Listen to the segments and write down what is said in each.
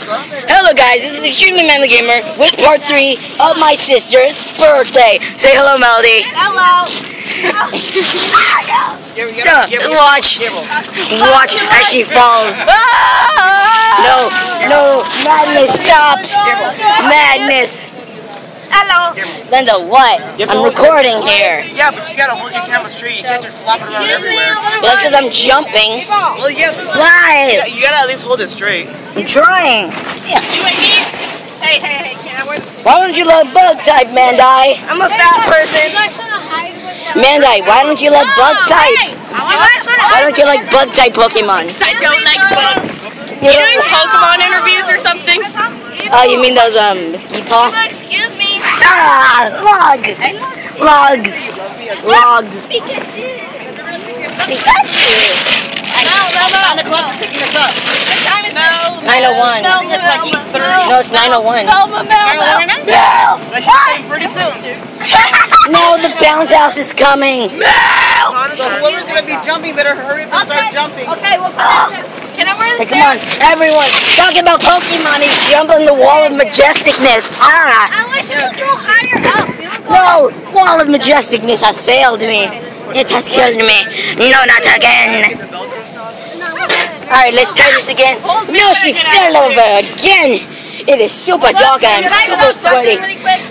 Hello guys, this is Extremely Manly Gamer with part 3 of my sister's birthday. Say hello, Melody. Hello. Watch as she falls. No, madness stops. Madness. Hello. Linda, what? I'm recording here. Yeah, but you gotta hold your camera straight. You can't just flop it around everywhere. Well, that's because I'm jumping. Well, yes. Why? You gotta at least hold it straight. I'm trying. Yeah. Hey, can I wear this? Why don't you love bug type, Mandai? I'm a fat person. Mandai, why don't you love bug type? Why don't you like bug type Pokemon? I don't like bugs. You doing Pokemon interviews or something? Oh, you mean those mosquito paws? Excuse me. Logs. Pikachu. On the clock, picking us up. 901. No, it's 901. Pretty soon. No, the bounce house is coming. So whoever's gonna be jumping better hurry up and start jumping. Okay, well, can I wear Hey, this? come on, everyone. Talking about Pokemon, he's jumping the wall of majesticness. I wish you could go higher up. No, wall of majesticness has failed me. It has killed me. No, not again. Alright, let's try this again. No, she fell over again. It is super dark and I'm super sweaty.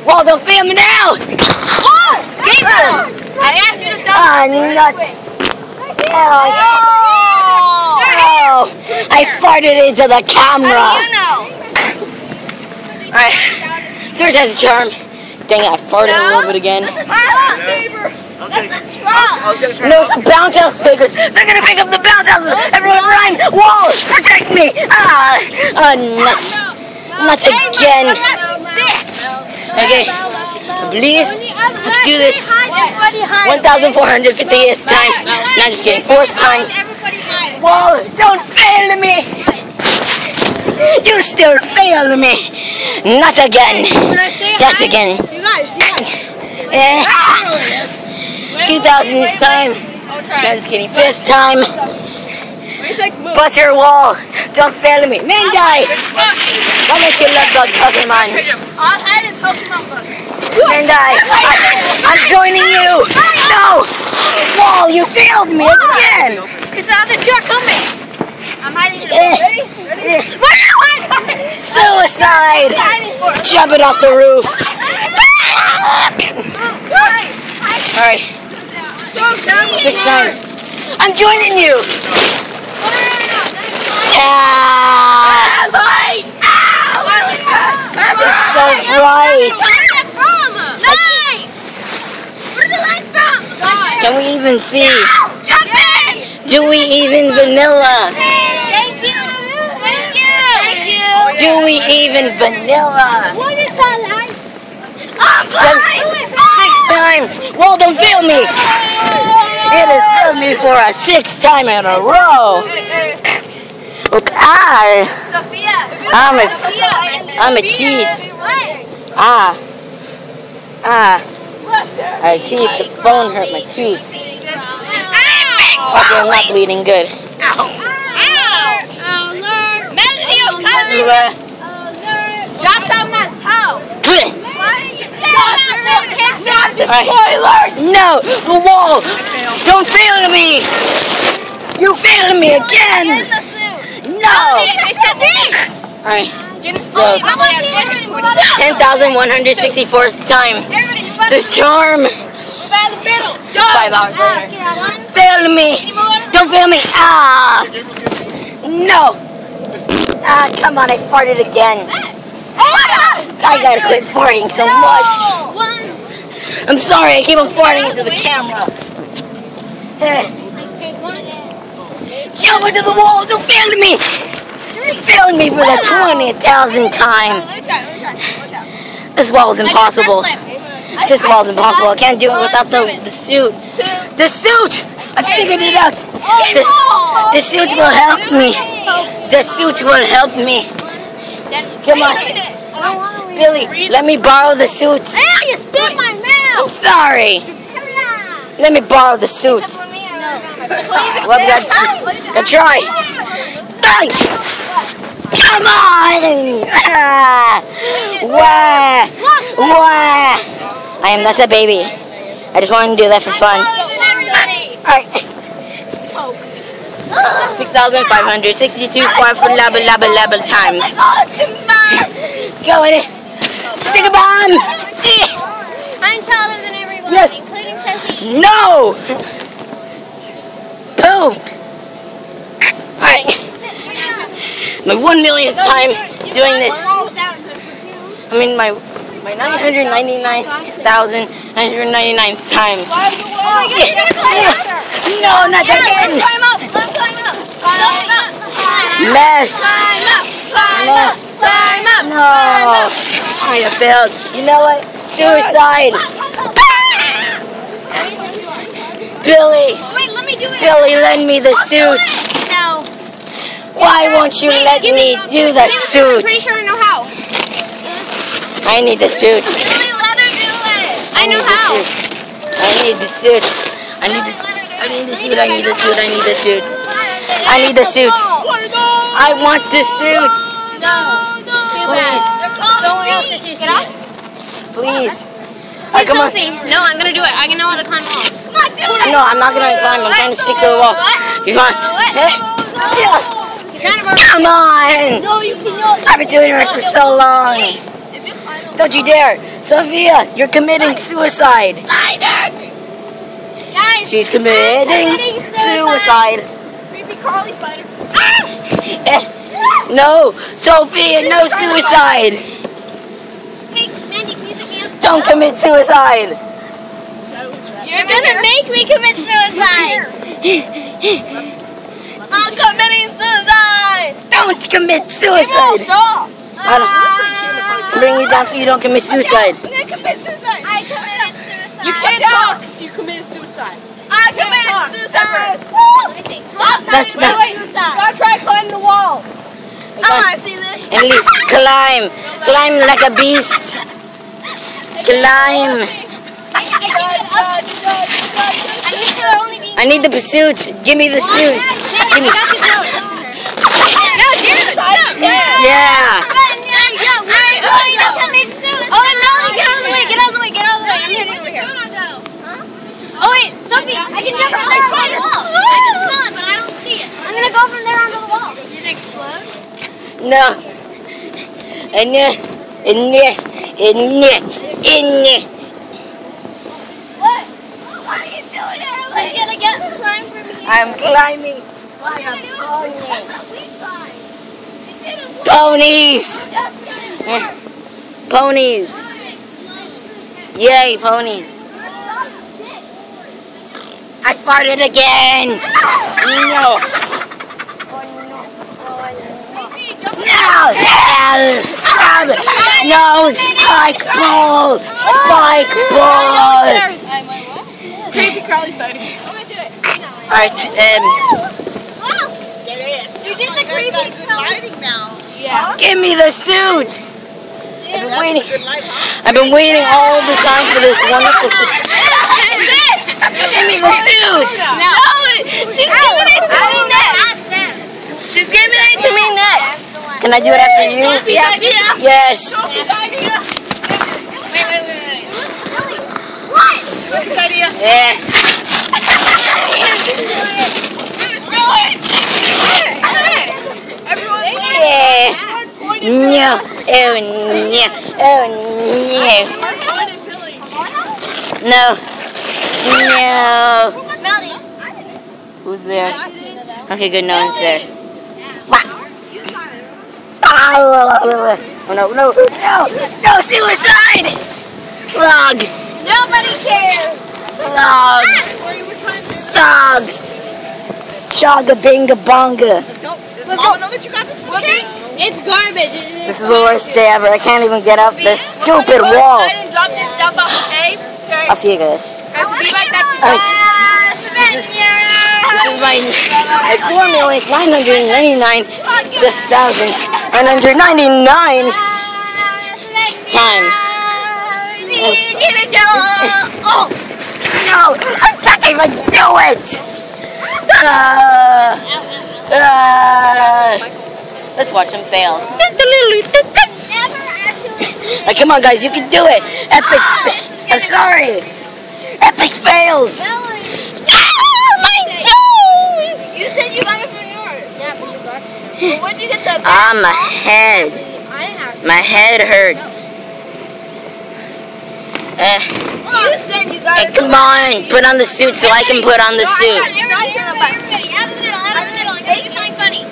Wall, don't fail me now. Gabriel, I asked you to stop. Ah, nuts. Oh, I farted into the camera. You know. Alright, third time's a charm. Dang it, I farted a little bit again. No, some bounce house figures. They're gonna pick up the bounce houses. Everyone run! Wall! Protect me! Nuts. Nuts again. Okay, I believe. Let's do this. 1,450th time. Not just kidding. 4th time. Wall, don't fail me! You still fail me! Not again. Yes, again. You guys. 2,000th time. No, just kidding. 5th time. Butter wall. Don't fail me. Mandai! Why don't you love bug Pokemon? I'll hide in Pokemon book. Mandai, I'm joining you! No! Wall, you failed me again! It's out the truck coming. I'm hiding in Ready? Suicide! Jumping off the roof. Alright. 6th time. I'm joining you! It's so bright! Where's it from? Light! Where's the light from? Can we even see? Jump in! Do we even vanilla? Thank you! Thank you! Thank you! Do we even vanilla? What is that light? 6th time! Well, don't fail me! It has failed me for a 6th time in a row! Look, I'm a teeth. Our teeth, the phone hurt my tooth. Okay, I'm not bleeding good. Just on my toe. No, the wall! Don't fail me! You failed me again! No! Alright, so 10,164th time. This charm. 5 hours later. Fail me! Don't fail me! No! Come on, I farted again. I gotta quit farting so much. I'm sorry, I keep on farting into the camera. Jump into the wall! Don't fail me! Failed me for the 20,000th time. This wall is impossible. This wall is impossible. I can't do it without the suit. The suit! I figured it out. The suit will help me. The suit will help me. Come on. Billy, let me borrow the suit. You spit my mouth! I'm sorry. Let me borrow the suit. Well, we gotta try. Come on! Wah! Wah! I am not a baby. I just want to do that for fun. Alright. 6,562 times. Go in it. Stick a bomb! I'm taller than everyone, Yes. including Sophie. No! Poop! Alright. My 1,000,000th time doing this. I mean my 999,999th time. No, not again! Climb up! Let's climb up! Climb up! Mess! Climb up! Climb up! Climb up! No! I have failed. You know what? Suicide! Billy! Wait, let me do it. Billy, lend me the suit! No. Why won't you let me do the I'm suit? pretty sure I know how. I need the suit. Billy, let her do it. I know need the how. suit. I need the suit. I need the suit. I need the suit. I need the suit. I need the suit. I want the suit. No. Too bad. Someone else's shoes. Get off. Please. Hey, Come on. Sophie. No, I'm gonna do it. I know how to climb walls. Come on, do it. No, I'm not gonna climb. I'm trying to stick to the wall. Come on. Come on. No, you cannot. I've been doing this for so long. Don't you dare. Sophia, you're committing suicide. Guys, She's committing suicide. creepy crawly spider. No, Sophia, no suicide. Hey, Mandy, can you set me up? Don't commit suicide. You're gonna make me commit suicide. I'm committing suicide. Don't commit suicide. Stop. I'm bringing you down so you don't commit suicide. I'm gonna commit suicide. I committed suicide. You can't talk. You committed suicide. I committed suicide. That's Stop trying to climb the wall. I see this. At least climb. Climb like a beast. Climb. I need the suit. Give me the suit. Give me. No, dude. Yeah. Oh wait, Sophie, I can jump from there onto the wall. I can smell it, but I don't see it. I'm gonna go from there onto the wall. Does it explode? No. What? What are you doing? Let's get climb from here. I'm climbing like a pony. Ponies. Ponies. Yay, ponies. I farted again. No. No, spike ball. Spike ball. Creepy crawly spider. I'm gonna do it. Alright, You did the creepy Good lighting now. Yeah. give me the suit. That's a good light, huh? I've been waiting all the time for this wonderful suit. Give me the suit. No, she's giving it to me next. She's giving it to me next. Can I do it after you? Yeah. Yes. Wait. Good idea. Yeah. Yeah. No. Oh no. Oh no. No. No. Melody. Who's there? Okay, good. No one's there. Oh no, no, no, no, suicide! Log! Nobody cares. Log! Dog! Chaga binga bonga. Mama know that you got this? Okay. It's garbage. This is the worst day ever. I can't even get up this stupid wall. I didn't drop this stuff off, okay? I'll see you guys. Be right back. Alright. This is my 4,999,999 time. Oh! No! I can't even do it! Let's watch some fails. Never actually. Like, come on, guys, you can do it. Epic. I'm sorry. Epic fails. My toes. You said you got it from yours. Yeah, but you got it. Well, where'd you get the My head. My head hurts. You said you got Hey, it. come on, put on the suit so I can put on the suit. Everybody, out of the middle, out of the middle. I'm gonna do something funny.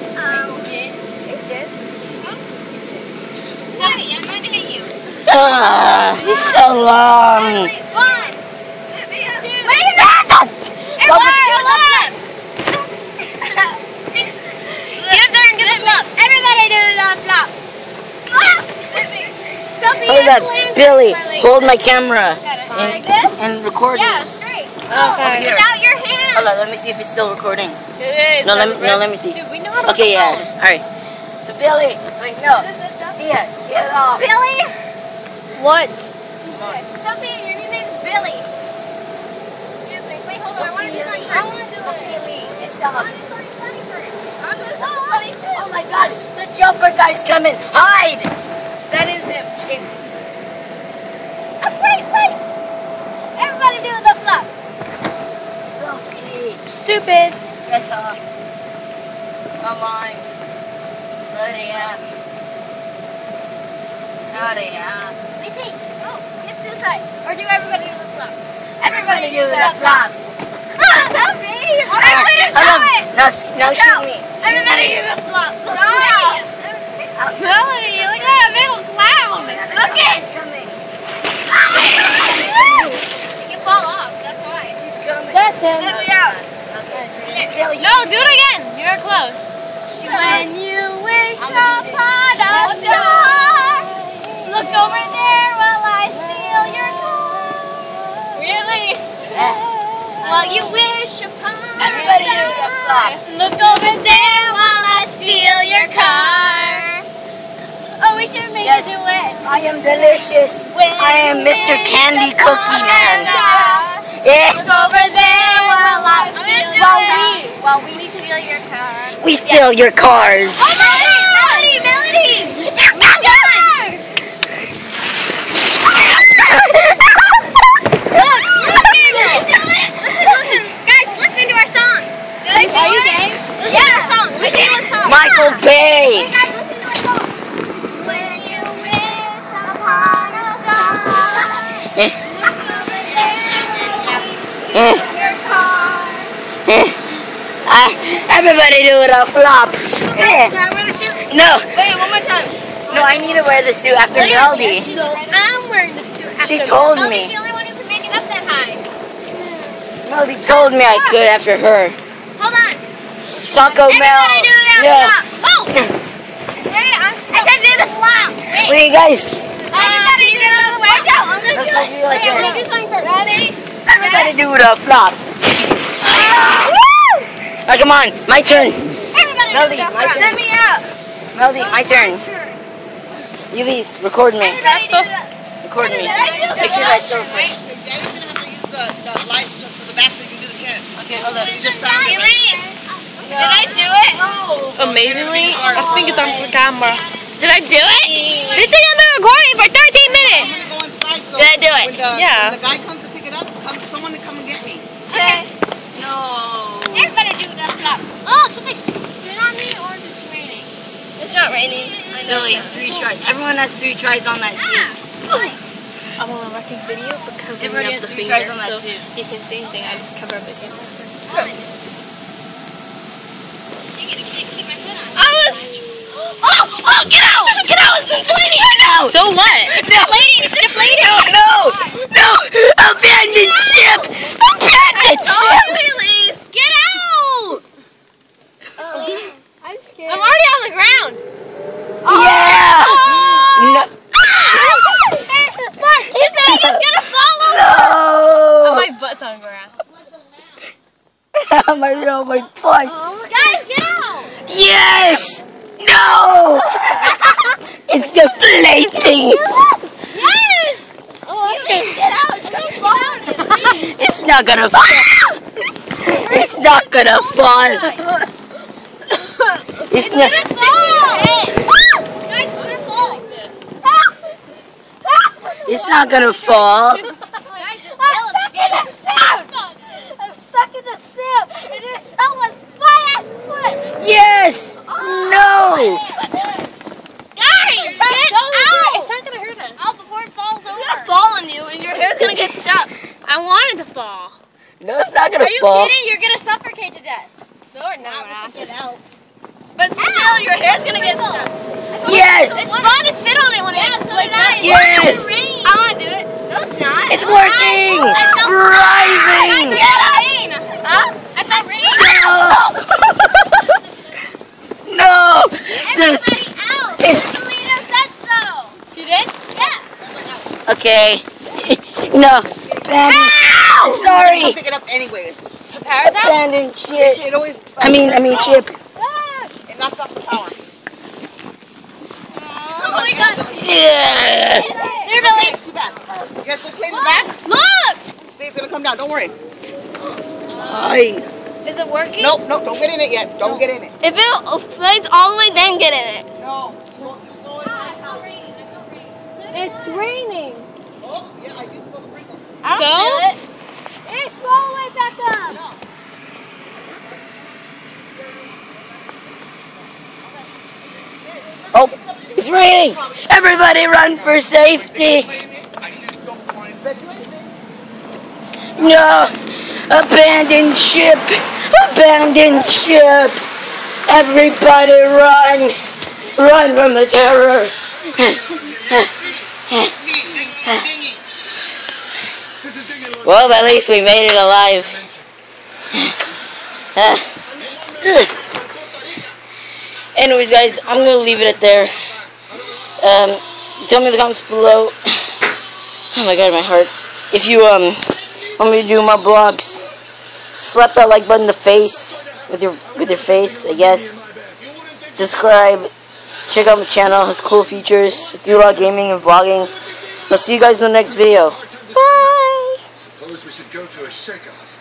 Sophie, I'm going to hit you. It's so long. 1, 2, 3. Everybody, left. Get up there and get the flop. Everybody do the flop. Sophie, Hold up, Billy, hold my camera like this? and record me. Yeah, straight. Okay. Without your hand. Hold on, let me see if it's still recording. It is. No, let me see. Dude, we know how to Okay, yeah. All right. So Billy, wait, no. Yeah, get it off. Billy? What? Sophie, your new name's Billy. Excuse me. Wait, hold on. I want to do something. I want to do it. I want to do something funny for him. I want to do something funny too. Oh my God, the jumper guy's coming. Hide. That is him. Wait. Everybody do the flop. Stupid. Get off. Come on. Hurry up. Hurry up. Let me see. Oh, hip to the side. Or do everybody do the flop? Everybody do the flop. Sophie! Now shoot me. Everybody do the flop. Melody, look at that big old clown. Look at it. You fall off, that's why. That's him. Let me out. No, do it again. You're close. When you wish upon a star, look over there while I steal your car. Really? While you wish upon Everybody do the flop. look over there while I steal your car. Oh, we should make Yes. it do it. I am delicious. I am Mr. Candy Cookie Man. Yeah. Look over there while we steal your car. We steal your cars. Oh, Melody! You're done! Listen, guys, listen to our song. Are you gay? Listen to our song. Listen to our song. Michael Bay. Hey, guys, listen to our song. When you wish upon a star, look over there while we steal your car. Everybody do the flop. Can I wear the suit? No, Wait, one more time. no, I need to wear the suit after Melody. I'm wearing the suit after She told Melody's me. the only one who can make it up that high. Melody told me I could after her. Hold on. Taco Bell. Everybody do that Yeah. flop. Oh! Hey, I said do the flop. Wait. Wait, guys. Everybody do the flop. Watch out. I'm going to do Let's it. do like Wait, I'm going this. to do something first. Ready? Everybody do the flop. Oh, come on, my turn. Everybody Melody, do the my flop. turn. Let me out. Melody, my turn. You please record me. Everybody do that. Record me. Did I do the Make sure flop? that's so quick. Daddy's gonna have to use the light for the back so you can do the can. Okay, hold up. Elise, did I do it? Amazingly, I think it's on the camera. Did I do it? This thing has been recording for 13 minutes. Go inside so Did I do it? when the guy comes to pick it up, someone to come and get me. Okay. No. Everybody do the flop. Oh, something's on me or is it raining? It's not raining. Billy, 3 tries. Everyone has 3 tries on that suit. I'm on a record video for covering Everybody up has the 3 finger, tries on that so suit. you can see anything. I just cover up the camera. Oh, get out! Get out! It's inflating! No. So what? It's deflating! It's deflating! No. Abandoned ship. Abandoned ship. Elise! Get out! I'm scared. I'm already on the ground. Yeah. No. There's a butt! He's gonna follow! No. My butt's on the ground. my butt. Guys, get out! Yes. No. It's deflating. Yes! Elise, get out! It's gonna fall! It's not gonna fall. It's not gonna fall. It's not. It's gonna fall! It's not gonna fall. I'm stuck in the soup. And there's someone's flat foot. Yes! No! Guys, get out! It's not gonna hurt us. Out before it falls over. It's gonna fall on you, and your hair's gonna get stuck. I wanted to fall. No, it's not gonna Are you fall. kidding? You're gonna suffocate to death. No, we're not. Get out. But still, your hair's gonna get stuck. Yes! It's fun to sit on it when it's like that. Yes! I wanna do it. No, it's not. It's working! Rising! Get rain! Huh? I said rain! No! This, Everybody out! it's, Selena said so! You did? Yeah! okay. No. I'll Sorry. pick it up anyways. The power's out? Abandoned shit. It always. I mean, Chip. It knocks off the power. Oh my god! Yeah. There, Billy! It's too bad. You guys gonna play in the back? Look! See, it's gonna come down. Don't worry. Hi. Is it working? Nope, don't get in it yet. Don't get in it. If it flies all the way, then get in it. No. It's raining. Oh, yeah, I just go sprinkle. I don't feel it. It's all the way back up. No. Oh, it's raining. Everybody run for safety. No. Abandoned ship. Abandoned ship. Everybody run. Run from the terror. Well, at least we made it alive. Anyways, guys, I'm going to leave it at there. Tell me in the comments below. Oh my god, my heart. If you want me to do more vlogs, slap that like button in the face with your face, I guess. Subscribe. Check out my channel. It has cool features. I do a lot of gaming and vlogging. I'll see you guys in the next video. Bye. Suppose we should go to a shake-off.